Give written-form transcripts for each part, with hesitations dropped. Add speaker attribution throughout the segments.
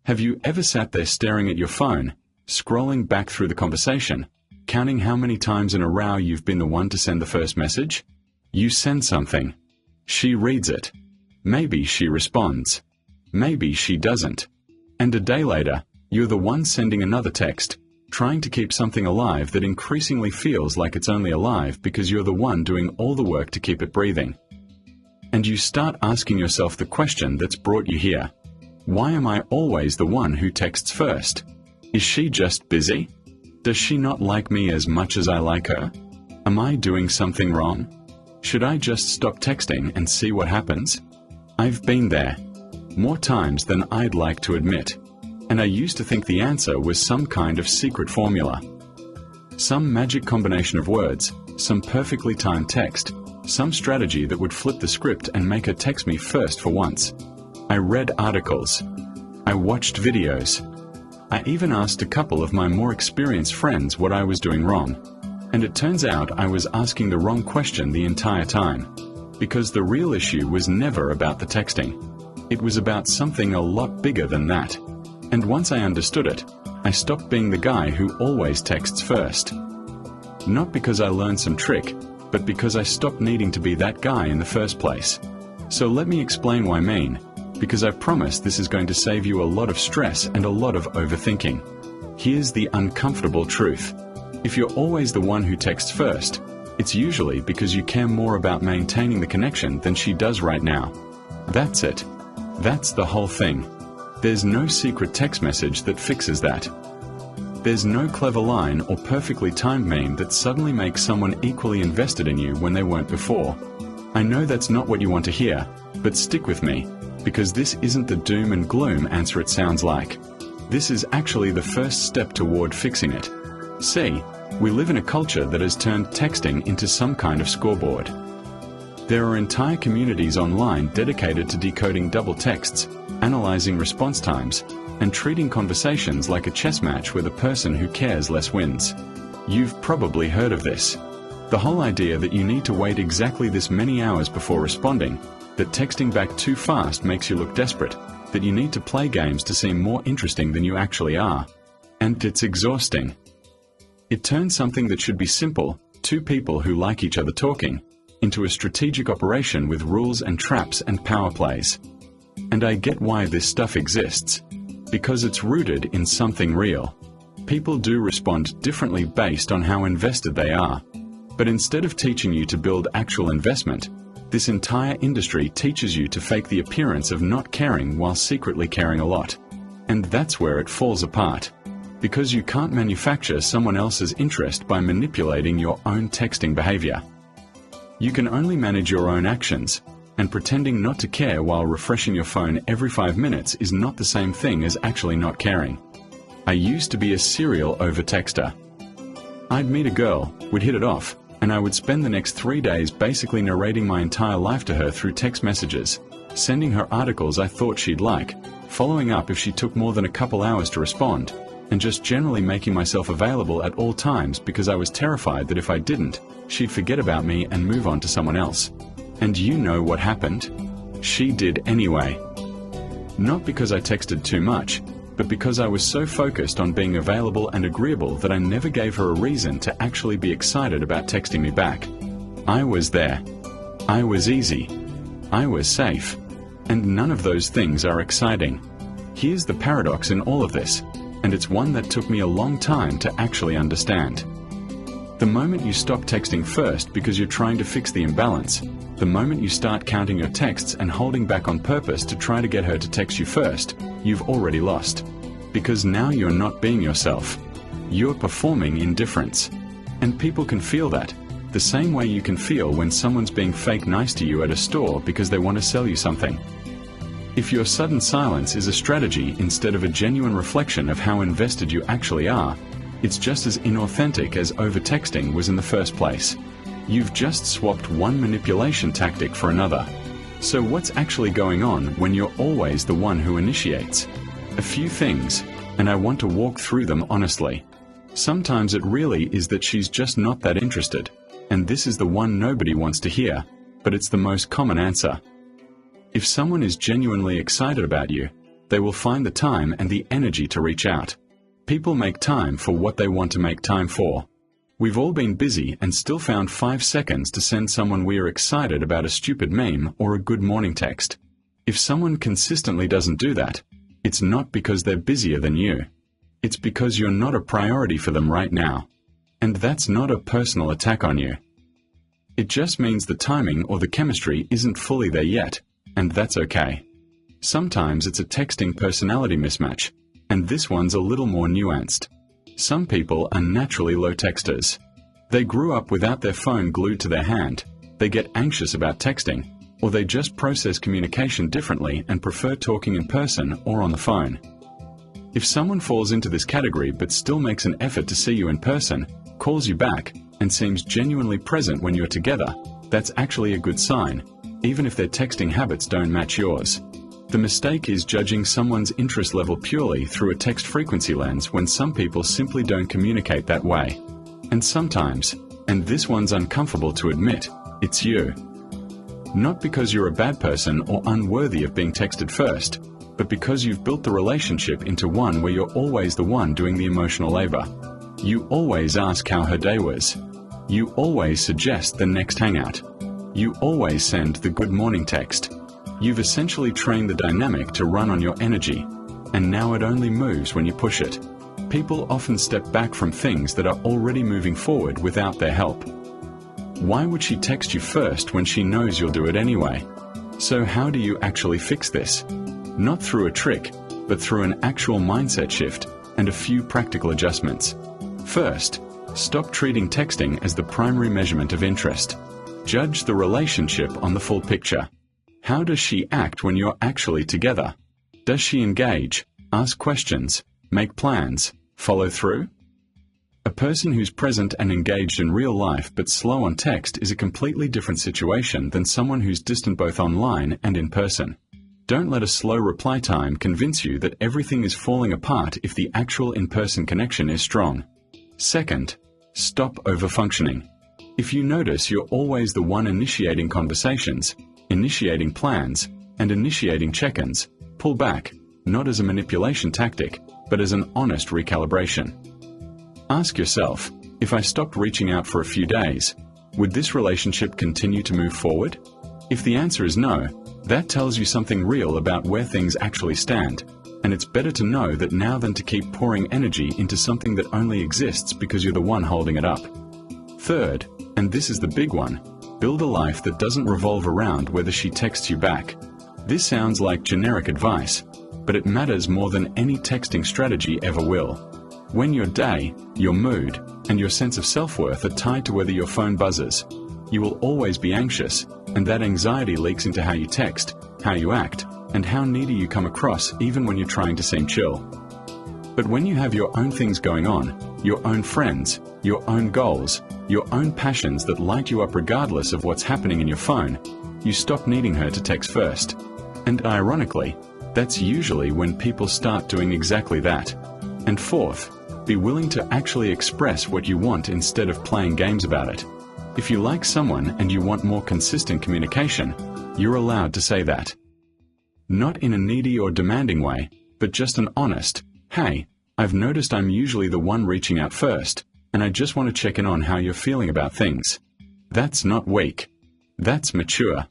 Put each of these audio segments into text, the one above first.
Speaker 1: Have you ever sat there staring at your phone, scrolling back through the conversation, counting how many times in a row you've been the one to send the first message? You send something. She reads it. Maybe she responds. Maybe she doesn't. And a day later, you're the one sending another text, trying to keep something alive that increasingly feels like it's only alive because you're the one doing all the work to keep it breathing. And you start asking yourself the question that's brought you here. Why am I always the one who texts first? Is she just busy? Does she not like me as much as I like her? Am I doing something wrong? Should I just stop texting and see what happens? I've been there, more times than I'd like to admit, and I used to think the answer was some kind of secret formula. Some magic combination of words, some perfectly timed text, some strategy that would flip the script and make her text me first for once. I read articles. I watched videos. I even asked a couple of my more experienced friends what I was doing wrong. And it turns out I was asking the wrong question the entire time. Because the real issue was never about the texting. It was about something a lot bigger than that. And once I understood it, I stopped being the guy who always texts first. Not because I learned some trick, but because I stopped needing to be that guy in the first place. So let me explain what I mean. Because I promise this is going to save you a lot of stress and a lot of overthinking. Here's the uncomfortable truth. If you're always the one who texts first, it's usually because you care more about maintaining the connection than she does right now. That's it. That's the whole thing. There's no secret text message that fixes that. There's no clever line or perfectly timed meme that suddenly makes someone equally invested in you when they weren't before. I know that's not what you want to hear, but stick with me. Because this isn't the doom and gloom answer it sounds like. This is actually the first step toward fixing it. See, we live in a culture that has turned texting into some kind of scoreboard. There are entire communities online dedicated to decoding double texts, analyzing response times, and treating conversations like a chess match where the person who cares less wins. You've probably heard of this. The whole idea that you need to wait exactly this many hours before responding, that texting back too fast makes you look desperate, that you need to play games to seem more interesting than you actually are. And it's exhausting. It turns something that should be simple, two people who like each other talking, into a strategic operation with rules and traps and power plays. And I get why this stuff exists. Because it's rooted in something real. People do respond differently based on how invested they are. But instead of teaching you to build actual investment, this entire industry teaches you to fake the appearance of not caring while secretly caring a lot. And that's where it falls apart. Because you can't manufacture someone else's interest by manipulating your own texting behavior. You can only manage your own actions, and pretending not to care while refreshing your phone every 5 minutes is not the same thing as actually not caring. I used to be a serial over-texter. I'd meet a girl, we'd hit it off, and I would spend the next 3 days basically narrating my entire life to her through text messages, sending her articles I thought she'd like, following up if she took more than a couple hours to respond, and just generally making myself available at all times because I was terrified that if I didn't, she'd forget about me and move on to someone else. And you know what happened? She did anyway. Not because I texted too much, but because I was so focused on being available and agreeable that I never gave her a reason to actually be excited about texting me back. I was there. I was easy. I was safe. And none of those things are exciting. Here's the paradox in all of this, and it's one that took me a long time to actually understand. The moment you stop texting first because you're trying to fix the imbalance, the moment you start counting your texts and holding back on purpose to try to get her to text you first, you've already lost. Because now you're not being yourself. You're performing indifference. And people can feel that, the same way you can feel when someone's being fake nice to you at a store because they want to sell you something. If your sudden silence is a strategy instead of a genuine reflection of how invested you actually are, it's just as inauthentic as over-texting was in the first place. You've just swapped one manipulation tactic for another. So what's actually going on when you're always the one who initiates? A few things, and I want to walk through them honestly. Sometimes it really is that she's just not that interested, and this is the one nobody wants to hear, but it's the most common answer. If someone is genuinely excited about you, They will find the time and the energy to reach out. People make time for what they want to make time for. We've all been busy and still found 5 seconds to send someone we are excited about a stupid meme or a good morning text. If someone consistently doesn't do that, it's not because they're busier than you. It's because you're not a priority for them right now. And that's not a personal attack on you. It just means the timing or the chemistry isn't fully there yet, and that's okay. Sometimes it's a texting personality mismatch, and this one's a little more nuanced. Some people are naturally low texters. They grew up without their phone glued to their hand, they get anxious about texting, or they just process communication differently and prefer talking in person or on the phone. If someone falls into this category but still makes an effort to see you in person, calls you back, and seems genuinely present when you're together, that's actually a good sign, even if their texting habits don't match yours. The mistake is judging someone's interest level purely through a text frequency lens when some people simply don't communicate that way. And sometimes, and this one's uncomfortable to admit, it's you. Not because you're a bad person or unworthy of being texted first, but because you've built the relationship into one where you're always the one doing the emotional labor. You always ask how her day was. You always suggest the next hangout. You always send the good morning text. You've essentially trained the dynamic to run on your energy, and now it only moves when you push it. People often step back from things that are already moving forward without their help. Why would she text you first when she knows you'll do it anyway? So how do you actually fix this? Not through a trick, but through an actual mindset shift and a few practical adjustments. First, stop treating texting as the primary measurement of interest. Judge the relationship on the full picture. How does she act when you're actually together? Does she engage, ask questions, make plans, follow through? A person who's present and engaged in real life but slow on text is a completely different situation than someone who's distant both online and in person. Don't let a slow reply time convince you that everything is falling apart if the actual in-person connection is strong. Second, stop overfunctioning. If you notice you're always the one initiating conversations, initiating plans, and initiating check-ins, pull back, not as a manipulation tactic, but as an honest recalibration. Ask yourself, if I stopped reaching out for a few days, would this relationship continue to move forward? If the answer is no, that tells you something real about where things actually stand, and it's better to know that now than to keep pouring energy into something that only exists because you're the one holding it up. Third, and this is the big one, build a life that doesn't revolve around whether she texts you back. This sounds like generic advice, but it matters more than any texting strategy ever will. When your day, your mood, and your sense of self-worth are tied to whether your phone buzzes, you will always be anxious, and that anxiety leaks into how you text, how you act, and how needy you come across even when you're trying to seem chill. But when you have your own things going on, your own friends, your own goals, your own passions that light you up regardless of what's happening in your phone, you stop needing her to text first. And ironically, that's usually when people start doing exactly that. And fourth, be willing to actually express what you want instead of playing games about it. If you like someone and you want more consistent communication, you're allowed to say that. Not in a needy or demanding way, but just an honest, hey, I've noticed I'm usually the one reaching out first, and I just want to check in on how you're feeling about things. That's not weak. That's mature.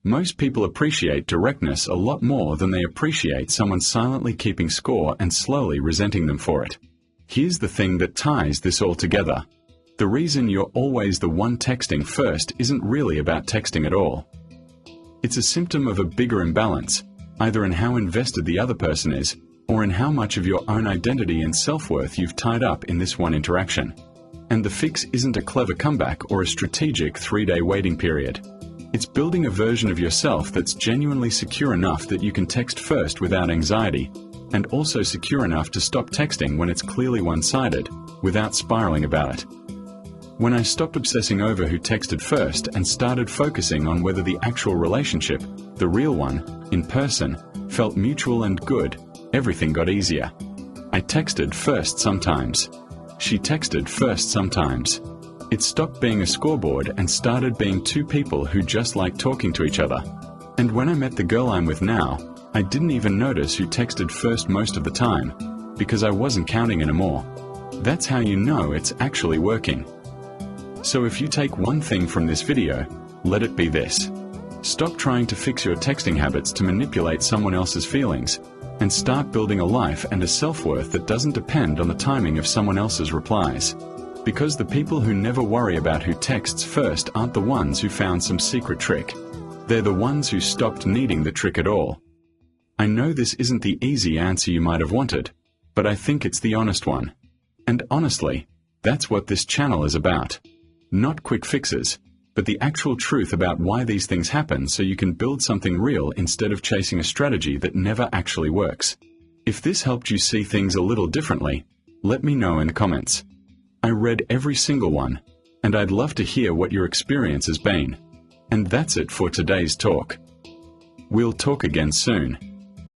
Speaker 1: Most people appreciate directness a lot more than they appreciate someone silently keeping score and slowly resenting them for it. Here's the thing that ties this all together. The reason you're always the one texting first isn't really about texting at all. It's a symptom of a bigger imbalance, either in how invested the other person is, or in how much of your own identity and self-worth you've tied up in this one interaction. And the fix isn't a clever comeback or a strategic 3-day waiting period. It's building a version of yourself that's genuinely secure enough that you can text first without anxiety, and also secure enough to stop texting when it's clearly one-sided, without spiraling about it. When I stopped obsessing over who texted first and started focusing on whether the actual relationship, the real one, in person, felt mutual and good, everything got easier. I texted first sometimes. She texted first sometimes. It stopped being a scoreboard and started being two people who just like talking to each other. And when I met the girl I'm with now, I didn't even notice who texted first most of the time, because I wasn't counting anymore. That's how you know it's actually working. So if you take one thing from this video, let it be this. Stop trying to fix your texting habits to manipulate someone else's feelings, and start building a life and a self-worth that doesn't depend on the timing of someone else's replies. Because the people who never worry about who texts first aren't the ones who found some secret trick. They're the ones who stopped needing the trick at all. I know this isn't the easy answer you might have wanted, but I think it's the honest one. And honestly, that's what this channel is about. Not quick fixes, but the actual truth about why these things happen so you can build something real instead of chasing a strategy that never actually works. If this helped you see things a little differently, let me know in the comments. I read every single one, and I'd love to hear what your experience has been. And that's it for today's talk. We'll talk again soon.